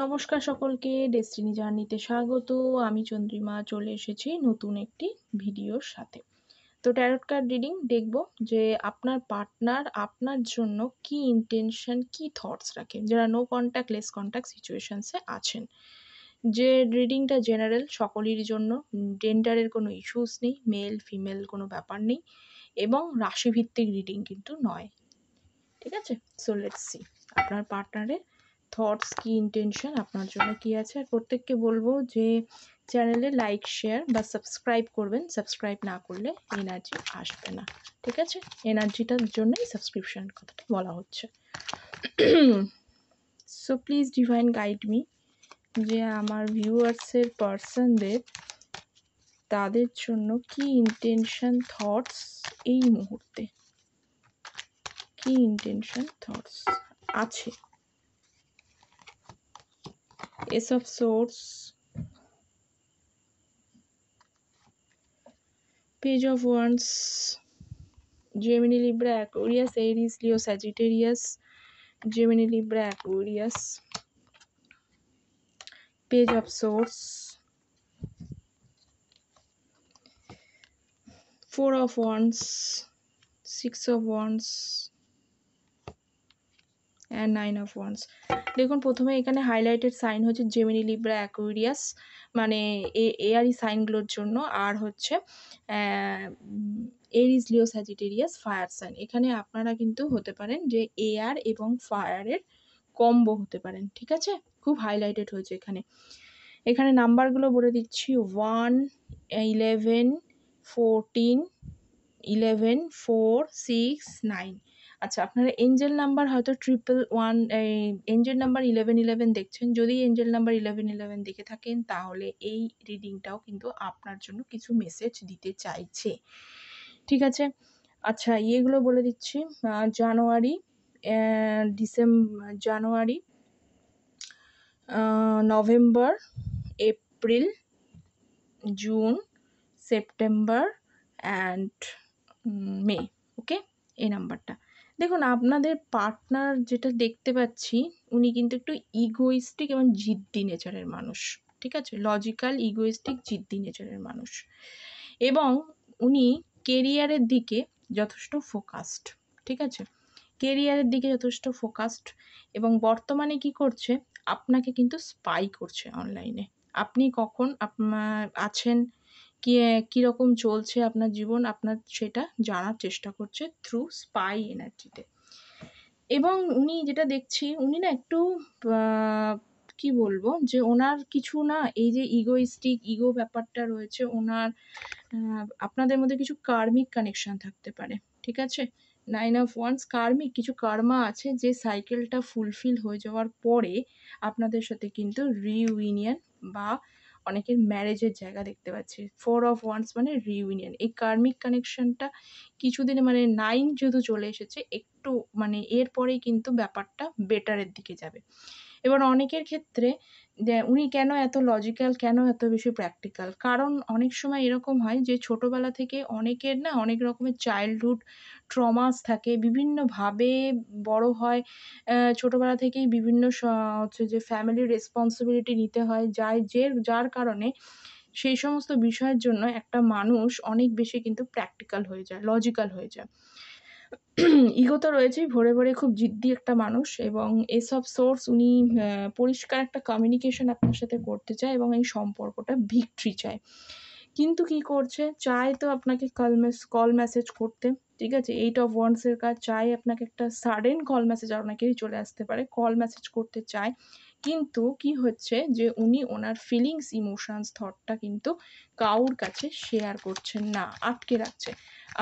নমস্কার সকলকে, ডেস্টিনি জার্নিতে স্বাগত। আমি চন্দ্রিমা চলে এসেছি নতুন একটি ভিডিওর সাথে। তো ট্যারট কার্ড রিডিং দেখব যে আপনার পার্টনার আপনার জন্য কি ইন্টেনশন, কি থটস রাখে, যারা নো কন্ট্যাক্ট লেস কন্ট্যাক্ট সিচুয়েশনসে আছেন। যে রিডিংটা জেনারেল সকলেরই জন্য, জেন্ডারের কোনো ইস্যুস নেই, মেল ফিমেল কোনো ব্যাপার নেই, এবং রাশিভিত্তিক রিডিং কিন্তু নয়। ঠিক আছে, সো লেটস সি আপনার পার্টনারের থটস কি, ইন্টেনশন আপনার জন্য কি আছে। আর প্রত্যেককে বলবো যে চ্যানেলে লাইক শেয়ার বা সাবস্ক্রাইব করবেন, সাবস্ক্রাইব না করলে এনার্জি আসবে না। ঠিক আছে, এনার্জিটার জন্যই সাবস্ক্রিপশন কথাটা বলা হচ্ছে। So please divine guide me যে আমার ভিউয়ার্সের পার্সনদের তাদের জন্য কি ইন্টেনশন থটস এই মুহূর্তে, কি ইন্টেনশন থটস আছে। Ace of Swords, Page of Wands, Gemini, Libra, Aquarius, Aries, Leo, Sagittarius, Gemini, Libra, Aquarius, Page of Swords, Four of Wands, Six of Wands, and 9 of wands. দেখুন, প্রথমে এখানে highlighted sign হচ্ছে Gemini, Libra, Aquarius, মানে এয়ারি সাইনগুলোর জন্য। আর হচ্ছে এরিস, লিও, Sagittarius fire sign. এখানে আপনারা কিন্তু হতে পারেন যে এয়ার এবং ফায়ারের কম্বো হতে পারেন। ঠিক আছে, খুব হাইলাইটেড হয়েছে এখানে। এখানে নাম্বারগুলো বলে দিচ্ছি: 1, 11, 14, 11, 4, 6, 9। আচ্ছা, আপনারা এঞ্জেল নাম্বার হয়তো 111, এঞ্জেল নাম্বার 1111 দেখছেন। যদি এঞ্জেল নাম্বার 1111 দেখে থাকেন তাহলে এই রিডিংটাও কিন্তু আপনার জন্য কিছু মেসেজ দিতে চাইছে। ঠিক আছে, আচ্ছা ইয়েগুলো বলে দিচ্ছি: January, January, November, April, June, September and May. Okay, এই নাম্বারটা দেখুন। আপনাদের পার্টনার যেটা দেখতে পাচ্ছি, উনি কিন্তু একটু ইগোইস্টিক এবং জিদ্দি নেচারের মানুষ। ঠিক আছে, লজিক্যাল, ইগোইস্টিক, জিদ্দি নেচারের মানুষ, এবং উনি কেরিয়ারের দিকে যথেষ্ট ফোকাসড। ঠিক আছে, কেরিয়ারের দিকে যথেষ্ট ফোকাসড, এবং বর্তমানে কি করছে, আপনাকে কিন্তু স্পাই করছে অনলাইনে। আপনি কখন আছেন, কীরকম চলছে আপনার জীবন, আপনার সেটা জানার চেষ্টা করছে থ্রু স্পাই এনার্জিতে। এবং উনি যেটা দেখছি, উনি না একটু কি বলবো, যে ওনার কিছু না, এই যে ইগোইস্টিক, ইগো ব্যাপারটা রয়েছে ওনার, আপনাদের মধ্যে কিছু কার্মিক কানেকশন থাকতে পারে। ঠিক আছে, 9 অফ ওয়ান্স, কার্মিক কিছু কার্মা আছে, যে সাইকেলটা ফুলফিল হয়ে যাওয়ার পরে আপনাদের সাথে কিন্তু রিইউনিয়ন বা অনেকের ম্যারেজের জায়গা দেখতে পাচ্ছি। 4 অফ ওয়ান্স মানে রিইউনিয়ন। এই কার্মিক কানেকশনটা কিছুদিনে, মানে 9 যেহেতু চলে এসেছে, একটু মানে এরপরেই কিন্তু ব্যাপারটা বেটারের দিকে যাবে। এবার অনেকের ক্ষেত্রে উনি কেন এত লজিক্যাল, কেন এত বেশি প্র্যাকটিক্যাল, কারণ অনেক সময় এরকম হয় যে ছোটোবেলা থেকে অনেকের না অনেক রকমের চাইল্ডহুড ট্রমাস থাকে, বিভিন্নভাবে বড় হয়, ছোটোবেলা থেকেই বিভিন্ন হচ্ছে যে ফ্যামিলির রেসপন্সিবিলিটি নিতে হয়, যার কারণে সেই সমস্ত বিষয়ের জন্য একটা মানুষ অনেক বেশি কিন্তু প্র্যাকটিক্যাল হয়ে যায়, লজিক্যাল হয়ে যায়। ইগো তো রয়েছেই, ভরে ভরে খুব জিদ্দি একটা মানুষ। এবং এসব সোর্স উনি পরিষ্কার একটা কমিউনিকেশন আপনার সাথে করতে চায়, এবং এই সম্পর্কটা ভিক্টরি চায়। কিন্তু কি করছে, চায় তো আপনাকে কল মেসেজ করতে। ঠিক আছে, 8 অফ ওয়ান্ডসের কাজ, চায় আপনাকে একটা সাডেন কল মেসেজ, অনেকেরই চলে আসতে পারে, কল মেসেজ করতে চায়। কিন্তু কি হচ্ছে যে উনি ওনার ফিলিংস, ইমোশনস, থটটা কিন্তু কাউর কাছে শেয়ার করছেন না, আটকে রাখছে।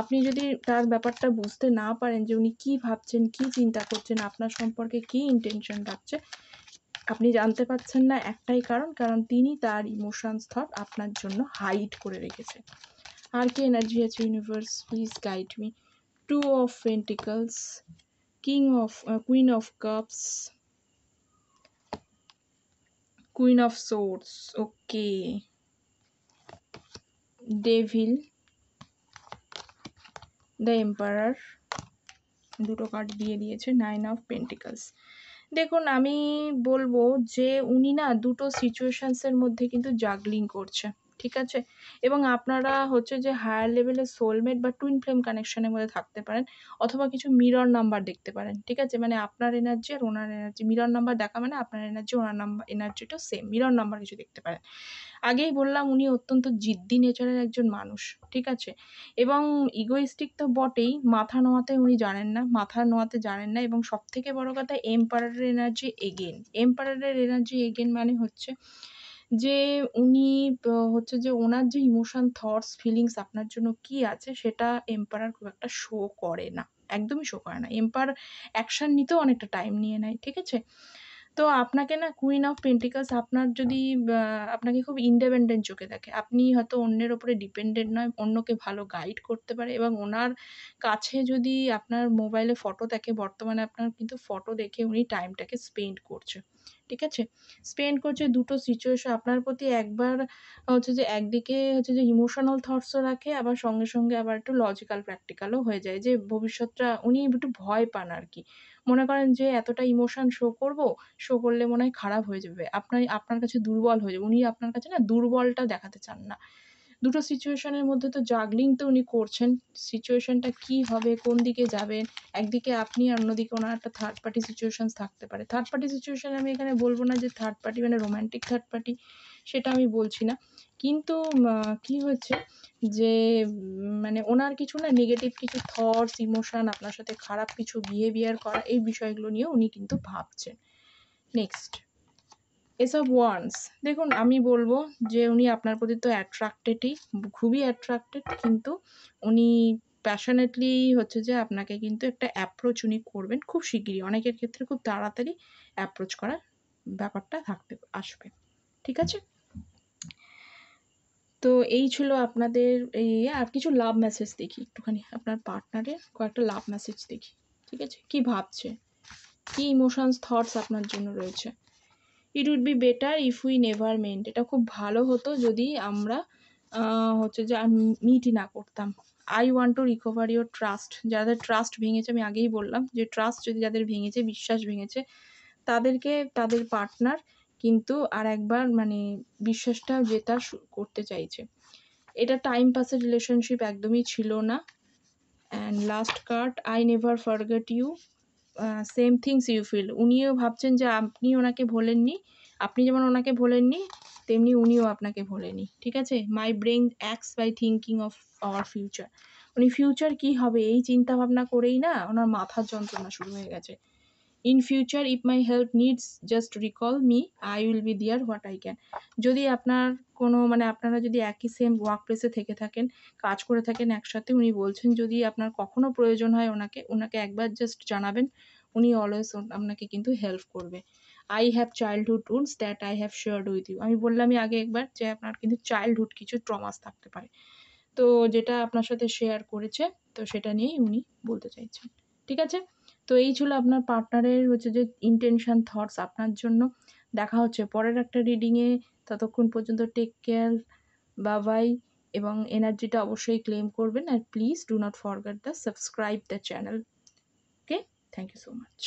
আপনি যদি তার ব্যাপারটা বুঝতে না পারেন যে উনি কী ভাবছেন, কী চিন্তা করছেন, আপনার সম্পর্কে কী ইন্টেনশন রাখছে, আপনি জানতে পারছেন না, একটাই কারণ তিনি তার ইমোশনস, থট আপনার জন্য হাইড করে রেখেছে। আর কি এনার্জি আছে universe, please guide me. 2 of pentacles, queen of cups, queen of swords, okay, devil, the emperor, দুটো কার্ড দিয়ে দিয়েছে, 9 অফ পেন্টিকলস। দেখুন আমি বলবো যে উনি না দুটো সিচুয়েশনসের মধ্যে কিন্তু জাগলিং করছে, ঠিক আছে? এবং আপনারা হচ্ছে যে হায়ার লেভেলের সোলমেট বা টুইন ফ্লেম কানেকশনের মধ্যে থাকতে পারেন, অথবা কিছু মিরর নাম্বার দেখতে পারেন, ঠিক আছে? মানে আপনার এনার্জি আর ওনার এনার্জি, মিরর নাম্বার দেখা মানে আপনার এনার্জি ওনার নাম্বার এনার্জিটাও সেম, মিরর নাম্বার কিছু দেখতে পারেন। আগেই বললাম উনি অত্যন্ত জিদ্দি নেচারের একজন মানুষ, ঠিক আছে? এবং ইগোইস্টিক তো বটেই, মাথা নোয়াতে উনি জানেন না, মাথা নোয়াতে জানেন না। এবং সবথেকে বড় কথা, এম্পারারের এনার্জি এগেইন। এম্পারারের এনার্জি এগেইন মানে হচ্ছে যে উনি হচ্ছে যে ওনার যে ইমোশন, থটস, ফিলিংস আপনার জন্য কি আছে সেটা এম্পারার খুব একটা শো করে না। একদমই শো করে না। এম্পায়ার অ্যাকশন নিতেও অনেকটা টাইম নিয়ে নেয়, ঠিক আছে? তো আপনাকে না কুইন অফ পেন্টিকলস আপনার যদি আপনাকে খুব ইন্ডিপেন্ডেন্ট চোখে দেখে। আপনি হয়তো অন্যের উপরে ডিপেন্ডেন্ট নয়, অন্যকে ভালো গাইড করতে পারে। এবং ওনার কাছে যদি আপনার মোবাইলে ফটো দেখে, বর্তমানে আপনার কিন্তু ফটো দেখে উনি টাইমটাকে স্পেন্ড করছে, ঠিক আছে? স্পেন্ড করছে দুটো সিচুয়েশন আপনার প্রতি। একবার হচ্ছে যে একদিকে হচ্ছে যে ইমোশনাল থটসও রাখে, আবার সঙ্গে, সঙ্গে আবার একটু লজিক্যাল প্র্যাকটিক্যালও হয়ে যায়, যে ভবিষ্যৎটা উনি একটু ভয় পান আরকি। মনে করেন যে এতটা ইমোশন শো করলে মনে হয় খারাপ হয়ে যাবে। আপনার কাছে দুর্বল হয়ে যাবে। উনি আপনার কাছে না দুর্বলটা দেখাতে চান না। দুটো সিচুয়েশনের মধ্যে তো জাগলিং তো উনি করছেন। সিচুয়েশনটা কি হবে, কোন দিকে যাবেন, একদিকে আপনি আর অন্যদিকে ওনার একটা থার্ড পার্টি সিচুয়েশনস থাকতে পারে। থার্ড পার্টি সিচুয়েশন আমি এখানে বলব না যে থার্ড পার্টি মানে রোমান্টিক থার্ড পার্টি, সেটা আমি বলছি না। কিন্তু কি হয়েছে যে মানে ওনার কিছু না নেগেটিভ কিছু থটস, ইমোশন, আপনার সাথে খারাপ কিছু বিহেভিয়ার করা, এই বিষয়গুলো নিয়েও উনি কিন্তু ভাবছেন। Next, S of wands. দেখুন আমি বলব যে উনি আপনার প্রতি তো অ্যাট্রাক্টেডই, খুবই অ্যাট্রাক্টেড, কিন্তু উনি প্যাশনেটলি হচ্ছে যে আপনাকে কিন্তু একটা অ্যাপ্রোচ উনি করবেন খুব শিগগিরই। অনেকের ক্ষেত্রে খুব তাড়াতাড়ি অ্যাপ্রোচ করার ব্যাপারটা আসবে। ঠিক আছে? তো এই ছিল আপনাদের এই আর কিছু লাভ মেসেজ দেখি একটুখানি। আপনার পার্টনারের কয়েকটা লাভ মেসেজ দেখি। ঠিক আছে? কি ভাবছে? কি ইমোশনস, থটস আপনার জন্য রয়েছে? It would be better if we never met. এটা খুব ভালো হতো যদি আমরা হচ্ছে যে আর মিটই না করতাম। I want to recover your trust. যাদের ট্রাস্ট ভেঙেছে, আমি আগেই বললাম যে ট্রাস্ট যদি যাদের ভেঙেছে, বিশ্বাস ভেঙেছে, তাদেরকে তাদের পার্টনার কিন্তু আরেকবার মানে বিশ্বাসটা জেতা করতে চাইছে। এটা টাইম পাসের রিলেশনশিপ একদমই ছিল না। And last card, I never forget you, same things you feel. উনিও ভাবছেন যে আপনি ওনাকে ভোলেননি। আপনি যেমন ওনাকে ভোলেননি, তেমনি উনিও আপনাকে ভোলেনি। ঠিক আছে? My brain acts by thinking of our future. উনি ফিউচার কী হবে এই চিন্তা ভাবনা করেই না ওনার মাথার যন্ত্রণা শুরু হয়ে গেছে। In future if my help needs just recall me, I will be there what I can. যদি আপনার কোনো মানে আপনারা যদি একই সেম ওয়ার্ক প্লেসে থেকে থাকেন, কাজ করে থাকেন একসাথে, উনি বলছেন যদি আপনার কখনো প্রয়োজন হয় ওনাকে একবার জাস্ট জানাবেন, উনি অলওয়েজ আপনাকে কিন্তু হেল্প করবে। I have childhood wounds that I have shared with you. আমি বললামই আগে একবার যে আপনার কিন্তু চাইল্ডহুড কিছু ট্রমাস থাকতে পারে। তো যেটা আপনার সাথে শেয়ার করেছে, তো সেটা নিয়েই উনি বলতে চাইছেন। ঠিক আছে? তো এই ছিল আপনার পার্টনারের হচ্ছে যে ইনটেনশন, থটস আপনার জন্য। দেখা হচ্ছে পরের একটা রিডিংয়ে। ততক্ষণ পর্যন্ত টেক কেয়ার, বাই। এবং এনার্জিটা অবশ্যই ক্লেম করবেন। আর please do not forget the subscribe the channel. Okay? Thank you so much.